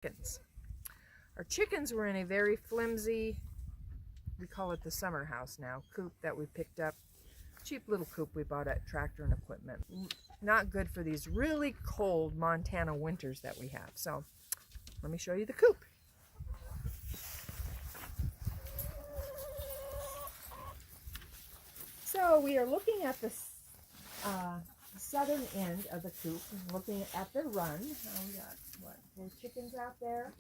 chickens. Our chickens were in a very flimsy, we call it the summer house now, coop that we picked up. Cheap little coop we bought at Tractor and Equipment. Not good for these really cold Montana winters that we have. So let me show you the coop. So we are looking at the southern end of the coop, looking at the run. We got, what, 4 chickens out there.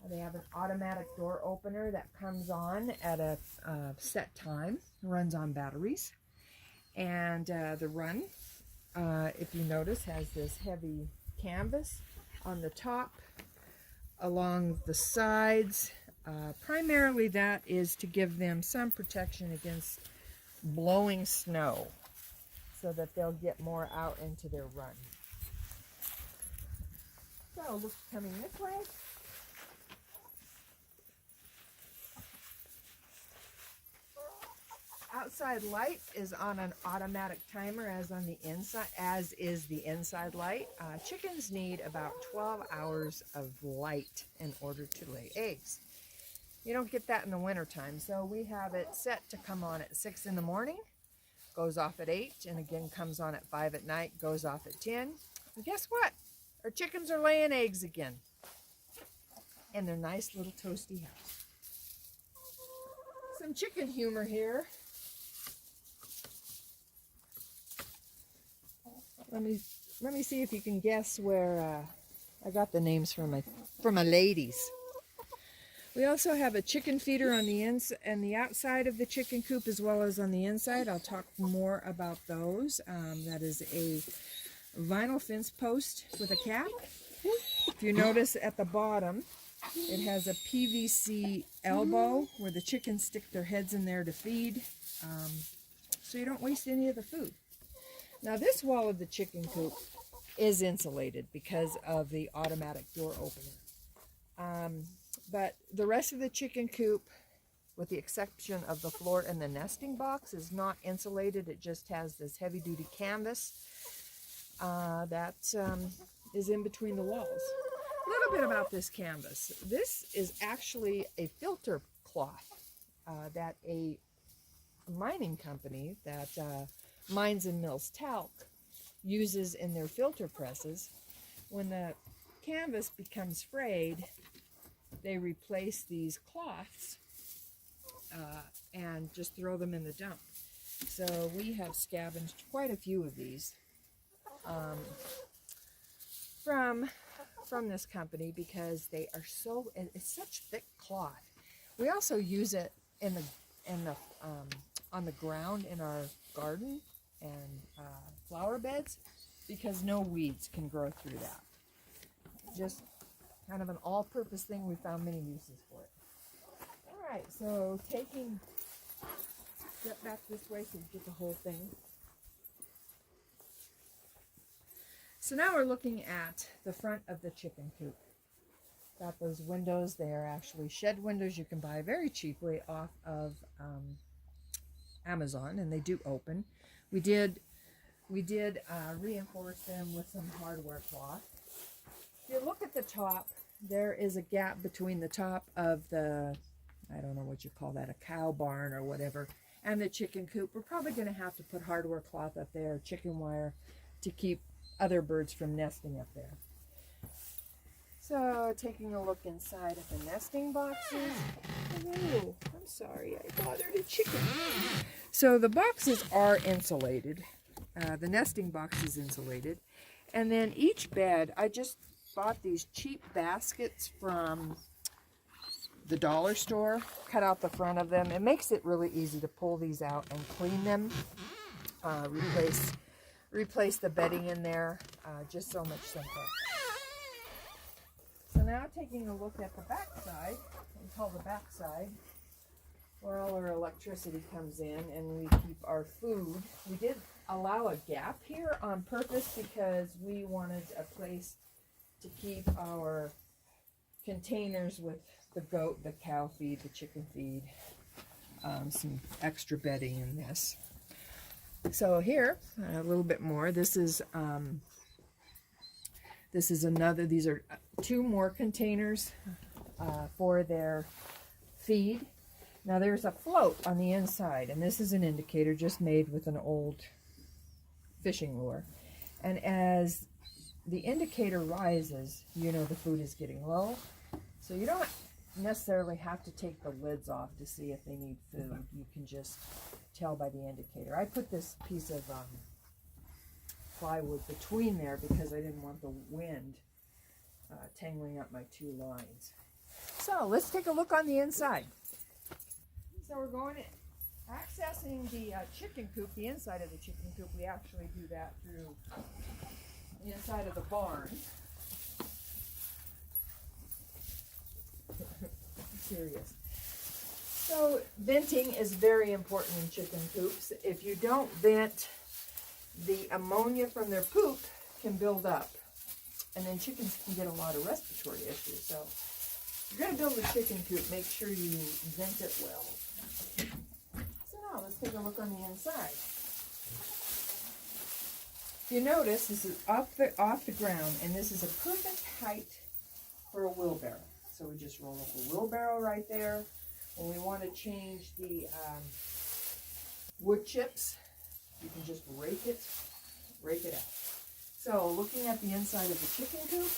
They have an automatic door opener that comes on at a set time, runs on batteries. And the run, if you notice, has this heavy canvas on the top, along the sides. Primarily that is to give them some protection against blowing snow so that they'll get more out into their run. So look, coming this way. Outside light is on an automatic timer as is the inside light. Chickens need about 12 hours of light in order to lay eggs. You don't get that in the wintertime, so we have it set to come on at 6 in the morning, goes off at 8, and again comes on at 5 at night, goes off at 10. And guess what? Our chickens are laying eggs again in their nice little toasty house. Some chicken humor here. Let me see if you can guess where I got the names from my ladies. We also have a chicken feeder on the outside of the chicken coop as well as on the inside. I'll talk more about those. That is a vinyl fence post with a cap. If you notice at the bottom, it has a PVC elbow where the chickens stick their heads in there to feed, so you don't waste any of the food. Now this wall of the chicken coop is insulated because of the automatic door opener. But the rest of the chicken coop, with the exception of the floor and the nesting box, is not insulated. It just has this heavy-duty canvas that is in between the walls. A little bit about this canvas. This is actually a filter cloth that a mining company that mines and mills talc uses in their filter presses. When the canvas becomes frayed, they replace these cloths and just throw them in the dump. So we have scavenged quite a few of these from this company because they are it's such thick cloth. We also use it on the ground in our garden and flower beds because no weeds can grow through that. Just kind of an all-purpose thing. We found many uses for it. All right, so step back this way so you get the whole thing. So now we're looking at the front of the chicken coop. Got those windows. They are actually shed windows you can buy very cheaply off of Amazon, and they do open. We did reinforce them with some hardware cloth. If you look at the top, there is a gap between the top of the, I don't know what you call that, a cow barn or whatever, and the chicken coop. We're probably going to have to put hardware cloth up there, chicken wire, to keep other birds from nesting up there. So, taking a look inside of the nesting boxes. Oh, I'm sorry, I bothered a chicken. So the boxes are insulated. The nesting box is insulated. And then each bed, I just bought these cheap baskets from the dollar store. Cut out the front of them. It makes it really easy to pull these out and clean them. Replace the bedding in there. Just so much simpler. So now taking a look at the back side, we call the back side, where all our electricity comes in and we keep our food. We did allow a gap here on purpose because we wanted a place to keep our containers with the goat, the cow feed, the chicken feed, some extra bedding in this. So here, a little bit more. This is another, these are 2 more containers for their feed. Now there's a float on the inside, and this is an indicator just made with an old fishing lure. And as the indicator rises, you know the food is getting low. So you don't necessarily have to take the lids off to see if they need food. You can just tell by the indicator. I put this piece of plywood between there because I didn't want the wind tangling up my 2 lines. So let's take a look on the inside. So we're going accessing the chicken coop, the inside of the chicken coop. We actually do that through the inside of the barn. Serious. So venting is very important in chicken coops. If you don't vent, the ammonia from their poop can build up, and then chickens can get a lot of respiratory issues. So if you're going to build a chicken coop, make sure you vent it well. So now let's take a look on the inside. If you notice, this is off the ground, and this is a perfect height for a wheelbarrow. So we just roll up a wheelbarrow right there. When we want to change the wood chips, you can just rake it out. So looking at the inside of the chicken coop,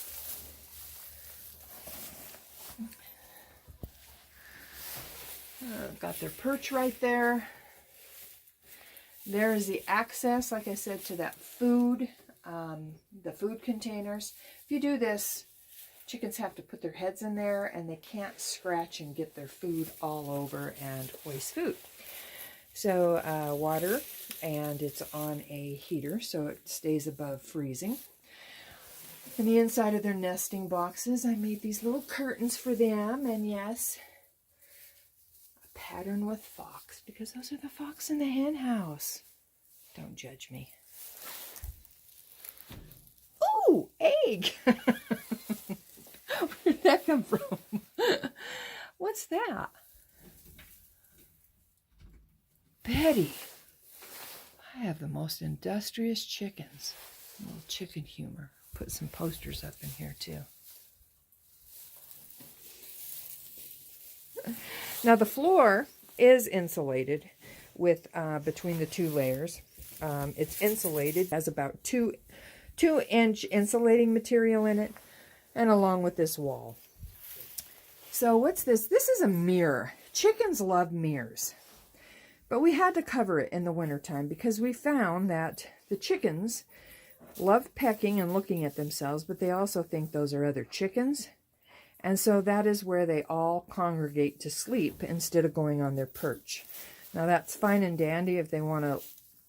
got their perch right there. There is the access, like I said, to that food, the food containers. If you do this, chickens have to put their heads in there, and they can't scratch and get their food all over and waste food. So water, and it's on a heater, so it stays above freezing. And the inside of their nesting boxes, I made these little curtains for them, and yes, a pattern with fox, because those are the fox in the hen house. Don't judge me. Ooh, egg! Where did that come from? What's that? Betty. I have the most industrious chickens. A little chicken humor. Put some posters up in here too. Now the floor is insulated with between the 2 layers. It's insulated, has about 2-inch insulating material in it, and along with this wall. So what's this? This is a mirror. Chickens love mirrors. But we had to cover it in the wintertime because we found that the chickens love pecking and looking at themselves, but they also think those are other chickens. And so that is where they all congregate to sleep instead of going on their perch. Now that's fine and dandy if they want to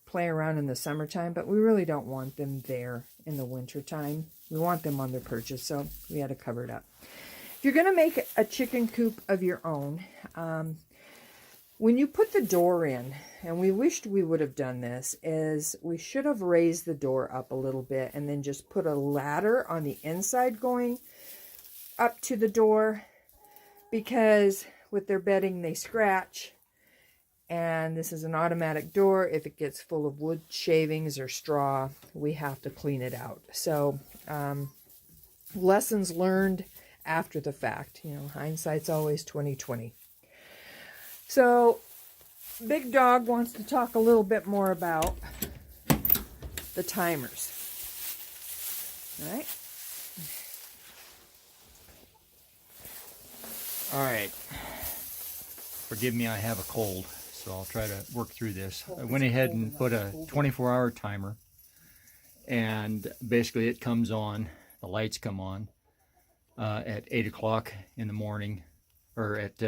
play around in the summertime, but we really don't want them there in the wintertime. We want them on their perches, so we had to cover it up. If you're going to make a chicken coop of your own, when you put the door in, and we wished we would have done this, is we should have raised the door up a little bit and then just put a ladder on the inside going up to the door, because with their bedding they scratch, and this is an automatic door. If it gets full of wood shavings or straw, we have to clean it out. So lessons learned after the fact. You know, hindsight's always 20/20. So Big Dog wants to talk a little bit more about the timers. All right. All right. Forgive me, I have a cold, so I'll try to work through this. I went ahead and put a 24-hour timer, and basically it comes on, the lights come on at 8 o'clock in the morning, or at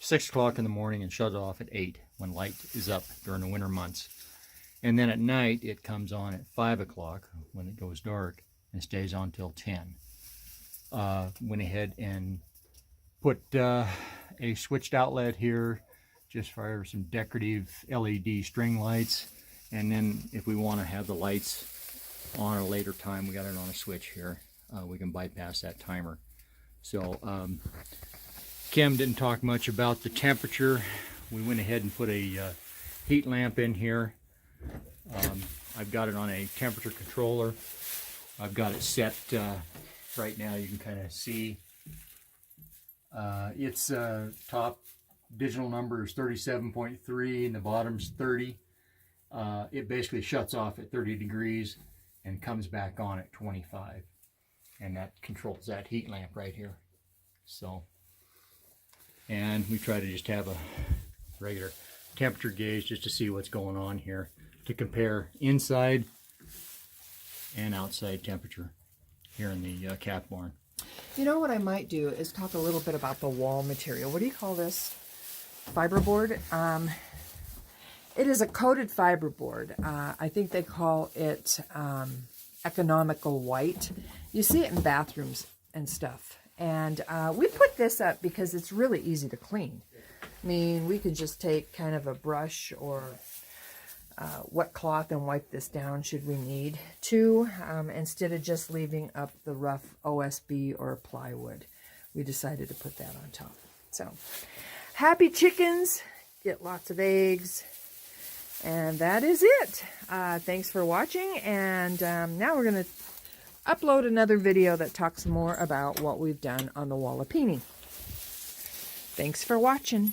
6 o'clock in the morning, and shut off at 8 when light is up during the winter months. And then at night it comes on at 5 o'clock when it goes dark and stays on till 10. Went ahead and put a switched outlet here just for some decorative LED string lights, and then if we want to have the lights on a later time, we got it on a switch here. We can bypass that timer. So Kim didn't talk much about the temperature. We went ahead and put a heat lamp in here. I've got it on a temperature controller. I've got it set right now. You can kind of see its top digital number is 37.3 and the bottom's 30. It basically shuts off at 30 degrees and comes back on at 25. And that controls that heat lamp right here. So, and we try to just have a regular temperature gauge just to see what's going on here, to compare inside and outside temperature here in the cat barn. You know what I might do is talk a little bit about the wall material. What do you call this? Fiberboard? It is a coated fiberboard. I think they call it economical white. You see it in bathrooms and stuff. And we put this up because it's really easy to clean. I mean, we could just take kind of a brush or wet cloth and wipe this down should we need to, instead of just leaving up the rough OSB or plywood. We decided to put that on top. So, happy chickens, get lots of eggs, and that is it. Thanks for watching, and now we're going to upload another video that talks more about what we've done on the wallopini. Thanks for watching.